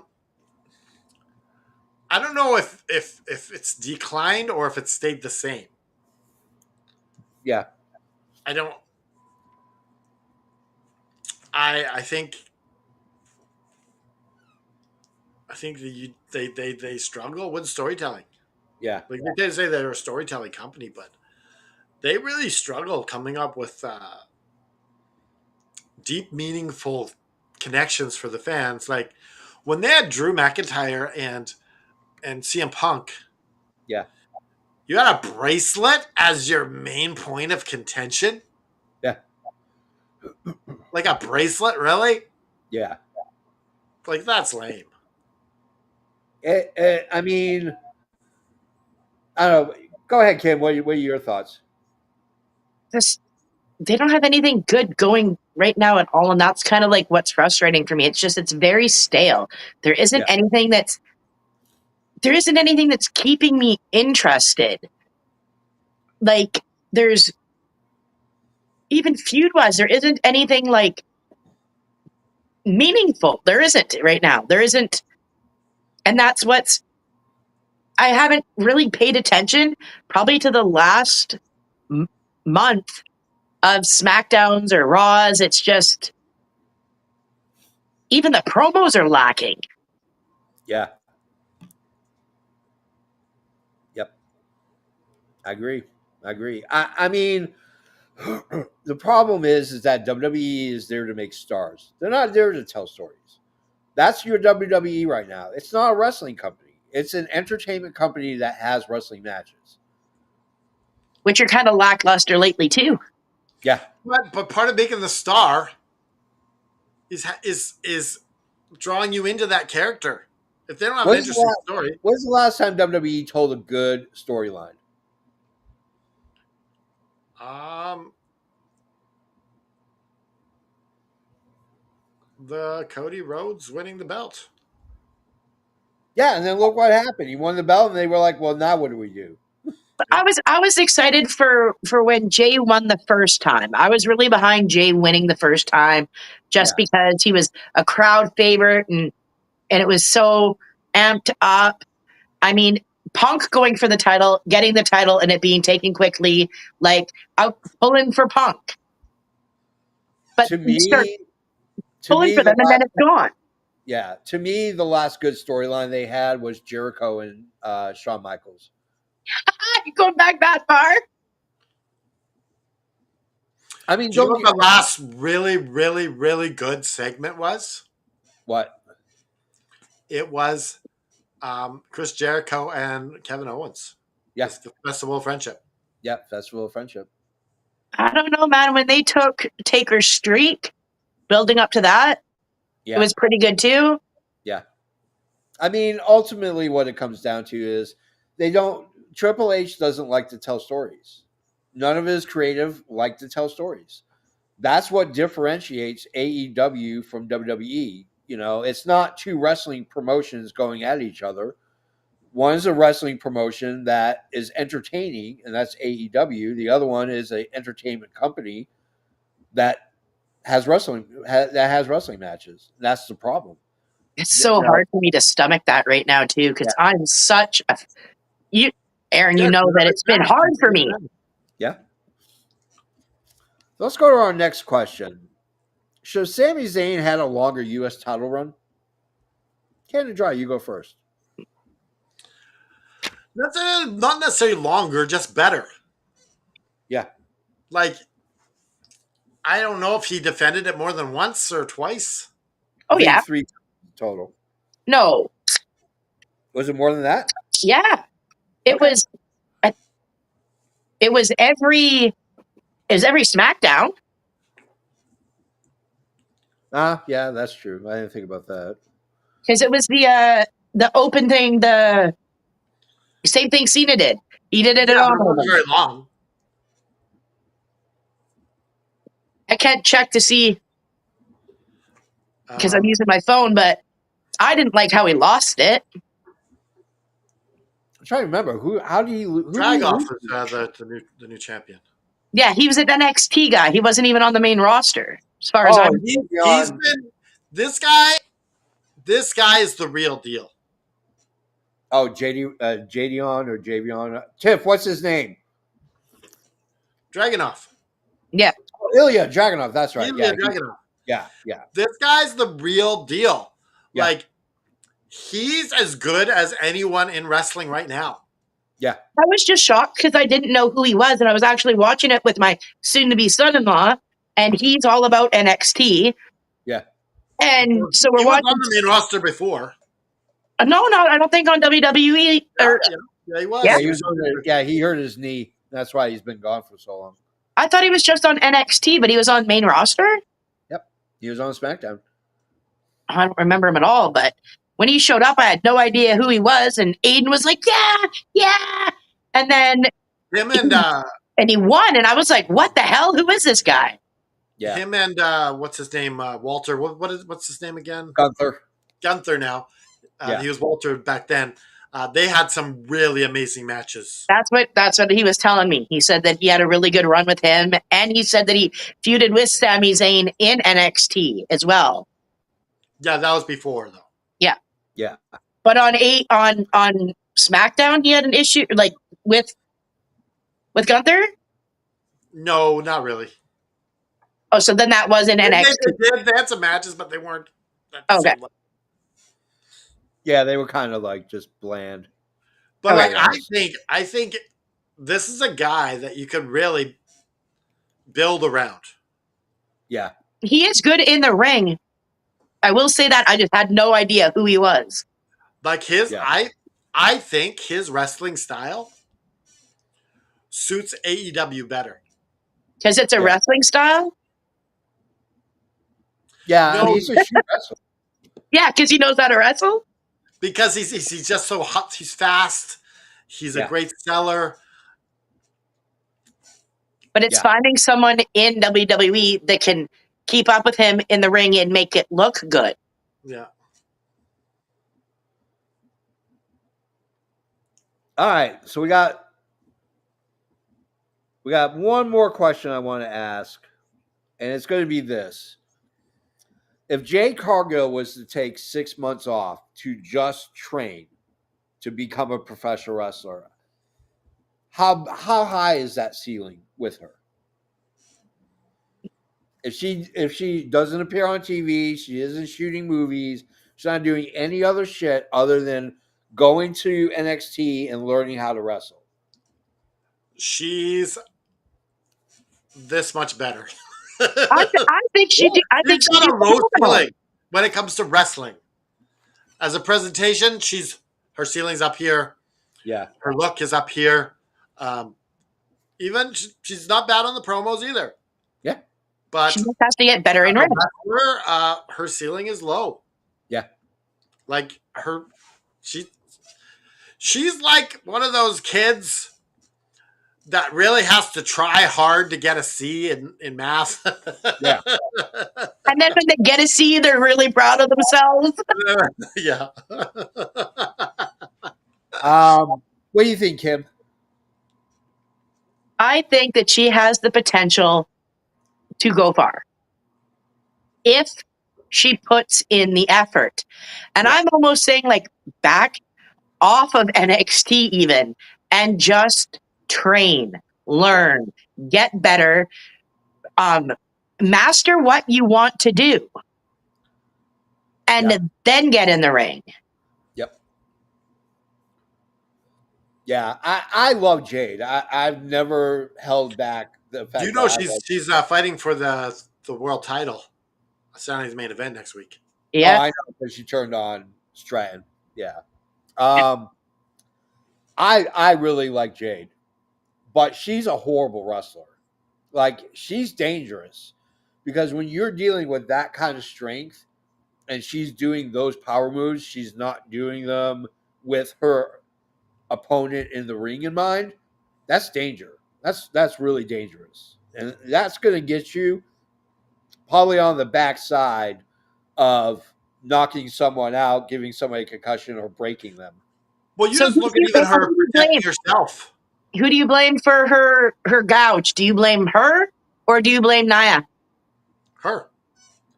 don't know if it's declined or if it stayed the same. Yeah. I don't. I think they struggle with storytelling. Yeah. Like they did say they're a storytelling company, but they really struggle coming up with deep, meaningful connections for the fans. Like when they had Drew McIntyre and CM Punk. Yeah. You had a bracelet as your main point of contention? Yeah. Like a bracelet, really? Yeah. Like that's lame. I mean, I don't know. Go ahead, Kim. What are your thoughts? They don't have anything good going right now at all, and that's kind of like what's frustrating for me. It's very stale. There isn't anything that's keeping me interested. Like there's even feud-wise, there isn't anything like meaningful. There isn't right now. There isn't, and that's what's. I haven't really paid attention probably to the last month of SmackDowns or Raws. It's just even the promos are lacking. Yeah. Yep. I agree. I mean, the problem is that WWE is there to make stars. They're not there to tell stories. That's your WWE right now. It's not a wrestling company. It's an entertainment company that has wrestling matches. Which are kind of lackluster lately too. Yeah. But part of making the star is drawing you into that character. If they don't have an interesting story. When's the last time WWE told a good storyline? The Cody Rhodes winning the belt. Yeah, and then look what happened. He won the belt, and they were like, "Well, now what do we do?" I was excited for when Jay won the first time. I was really behind Jay winning the first time, just because he was a crowd favorite and it was so amped up. I mean, Punk going for the title, getting the title, and it being taken quickly, like out pulling for Punk. But To me, pulling for them, and then it's gone. Yeah, to me, the last good storyline they had was Jericho and Shawn Michaels. You going back that far? I mean, Do you know don't what get the last really, really, really good segment was? what? It was Chris Jericho and Kevin Owens. Yeah, It's the Festival of Friendship. yeah, Festival of Friendship. I don't know, man. When they took Taker's streak, building up to that, it Yeah, was pretty good too. yeah. I mean, ultimately, what it comes down to is they don't. Triple H doesn't like to tell stories. None of his creative like to tell stories. That's what differentiates AEW from WWE. You know, it's not two wrestling promotions going at each other. One is a wrestling promotion that is entertaining, and that's AEW. The other one is an entertainment company that has wrestling matches. That's the problem. It's so Now, hard for me to stomach that right now too, because yeah, I'm such a you, Aaron. You Yeah, know that it's been hard for me. yeah. Let's go to our next question. Should Sami Zayn had a longer U.S. title run? Canada Dry, you go first. That's not necessarily longer, just better. Yeah. Like, I don't know if he defended it more than once or twice. I Oh think yeah, 3 times total. no, Was it more than that? yeah. It Okay. was. It was every. It was every SmackDown. Yeah, that's true. I didn't think about that. Because it was the open thing, the same thing Cena did. He did it at Yeah, all but it wasn't moments. very long. I can't check to see because I'm Um, using my phone, but I didn't like how he lost it. I'm trying to remember who did he Dragoff lose is to? the new champion. Yeah, he was an NXT guy. He wasn't even on the main roster, as far as Oh, I'm. He's been this guy. This guy is the real deal. Oh, Jadion or Javion. Tiff, what's his name? Dragunov. Yeah, Oh, Ilya Dragunov. That's right. Ilya Yeah, Dragunov. yeah. This guy's the real deal. Yeah. Like, he's as good as anyone in wrestling right now. Yeah. I was just shocked because I didn't know who he was, and I was actually watching it with my soon-to-be son-in-law, and he's all about NXT. Yeah. And so we're He was watching. on the main roster before. No, I don't think on WWE. Or Yeah, he was. Yeah. He hurt his knee. That's why he's been gone for so long. I thought he was just on NXT, but he was on main roster. Yep. He was on SmackDown. I don't remember him at all, but when he showed up, I had no idea who he was. And Aiden was like, yeah. And then Him and he won. And I was like, what the hell? Who is this guy? Yeah. him and what's his name? What's his name again? Gunther. Now. Yeah. He was Walter back then. They had some really amazing matches. That's what he was telling me. He said that he had a really good run with him. And he said that he feuded with Sami Zayn in NXT as well. Yeah, that was before though. Yeah. Yeah. But on SmackDown, he had an issue like with Gunther. No, not really. Oh, so then that was in NXT. They had some matches, but they weren't. Okay. Yeah, they were kind of like just bland. But Okay. like, I think this is a guy that you could really build around. Yeah. He is good in the ring. I will say that I just had no idea who he was. Like I think his wrestling style suits AEW better. Because it's a wrestling style? Yeah, No. he's a shoot wrestler. Yeah, because he knows how to wrestle? Because he's just so hot. He's fast. He's a great seller. But it's finding someone in WWE that can keep up with him in the ring and make it look good. Yeah. All right, so we got one more question I want to ask, and it's going to be this: if Jay Cargill was to take 6 months off to just train to become a professional wrestler, how high is that ceiling with her? If she doesn't appear on TV, she isn't shooting movies, She's not doing any other shit other than going to NXT and learning how to wrestle. She's this much better. I think she do. I think She's she got a low phenomenal. ceiling when it comes to wrestling. As a presentation, her ceiling's up here. Yeah. Her look is up here. Even she's not bad on the promos either. Yeah. But She just has to get better in as a ring. wrestler, her ceiling is low. Yeah. Like she's like one of those kids that really has to try hard to get a C in math. Yeah. And then when they get a C, they're really proud of themselves. Yeah. What do you think, Kim? I think that she has the potential to go far if she puts in the effort. And I'm almost saying, like, back off of NXT even and just train, learn, get better, master what you want to do, and then get in the ring. Yep. Yeah, I love Jade. I've never held back the fact. Do you know that she's fighting for the world title? Saturday's main event next week. Yeah. Oh, I know, because she turned on Stratton. Yeah. I really like Jade, but she's a horrible wrestler. Like, she's dangerous because when you're dealing with that kind of strength and she's doing those power moves, she's not doing them with her opponent in the ring in mind. That's danger. That's really dangerous, and that's going to get you probably on the backside of knocking someone out, giving somebody a concussion, or breaking them. Well, you So just look at even her protecting herself. Who do you blame for her gouge? Do you blame her or do you blame Nia? Her.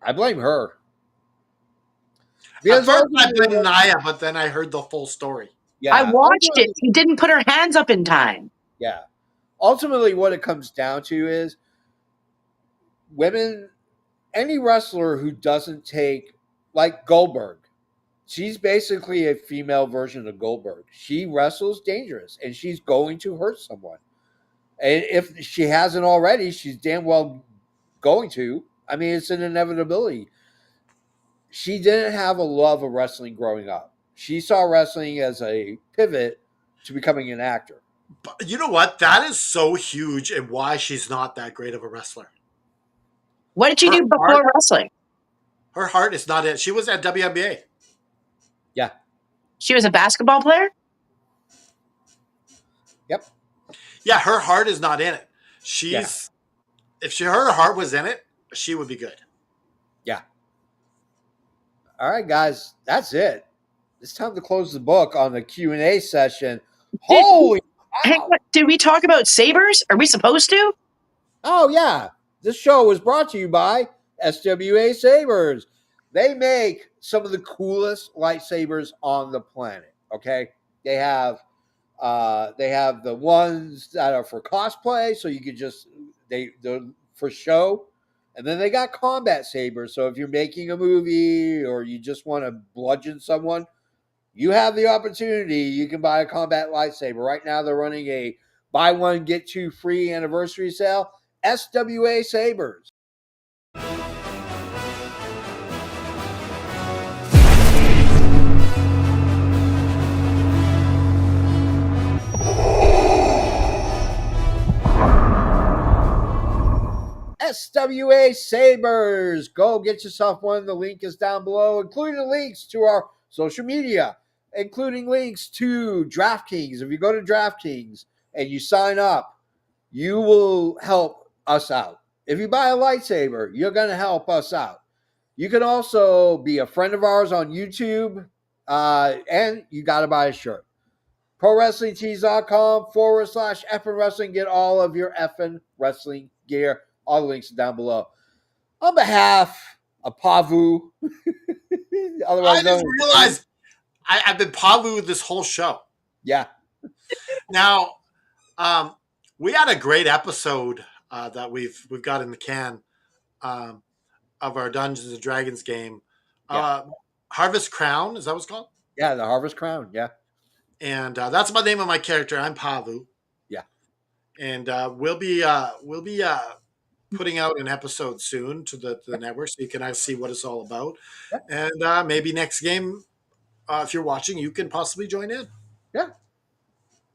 I blame her. At first, I blamed Nia, but then I heard the full story. Yeah, I watched it. She didn't put her hands up in time. Yeah. Ultimately, what it comes down to is women, any wrestler who doesn't take, like Goldberg, she's basically a female version of Goldberg. She wrestles dangerous and she's going to hurt someone. And if she hasn't already, she's damn well going to. I mean, it's an inevitability. She didn't have a love of wrestling growing up. She saw wrestling as a pivot to becoming an actor. But you know what? That is so huge and why she's not that great of a wrestler. What did she do before wrestling? Her heart is not it. She was at WNBA. Yeah. She was a basketball player? Yep. Yeah, her heart is not in it. If her heart was in it, she would be good. Yeah. All right, guys, that's it. It's time to close the book on the Q&A session. Holy wow. Did we talk about sabers? Are we supposed to? Oh, yeah. This show was brought to you by SWA Sabers. They make some of the coolest lightsabers on the planet, okay? They have the ones that are for cosplay, so you could just they're for show. And then they got combat sabers. So if you're making a movie or you just want to bludgeon someone, you have the opportunity. You can buy a combat lightsaber. Right now they're running a buy one, get two free anniversary sale. SWA Sabers. SWA Sabers. Go get yourself one. The link is down below, including links to our social media, including links to DraftKings. If you go to DraftKings and you sign up, you will help us out. If you buy a lightsaber, you're going to help us out. You can also be a friend of ours on YouTube, and you got to buy a shirt. ProWrestlingTees.com/effing wrestling. Get all of your effing wrestling gear. All the links are down below. On behalf of Pavu, I didn't realize I've been Pavu this whole show. Yeah. Now, we had a great episode that we've got in the can of our Dungeons and Dragons game. Yeah. Harvest Crown. Is that what it's called? Yeah, the Harvest Crown. Yeah. And that's the name of my character. I'm Pavu. Yeah. And we'll be putting out an episode soon to the network, so you can see what it's all about. Yeah. And maybe next game, if you're watching, you can possibly join in. Yeah.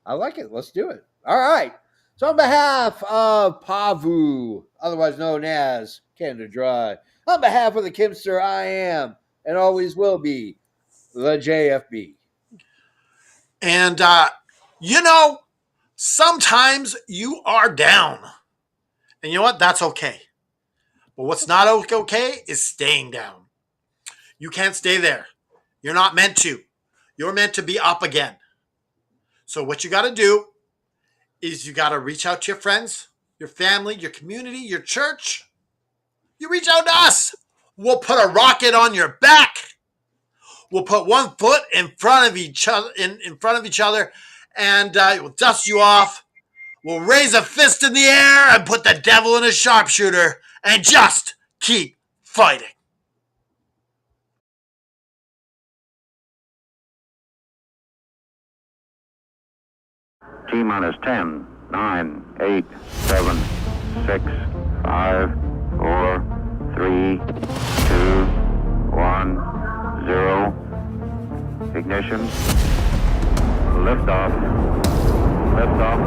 I like it. Let's do it. All right. So on behalf of Pavu, otherwise known as Canada Dry, on behalf of the Kimster, I am and always will be the JFB. And sometimes you are down, and you know what? That's okay. But what's not okay is staying down. You can't stay there. You're not meant to. You're meant to be up again. So what you got to do is you got to reach out to your friends, your family, your community, your church. You reach out to us. We'll put a rocket on your back. We'll put one foot in front of each other, and we'll dust you off. We'll raise a fist in the air and put the devil in a sharpshooter and just keep fighting. T-minus 10, 9, 8, 7, 6, 5, 4, 3, 2, 1, 0. Ignition. Liftoff. Liftoff.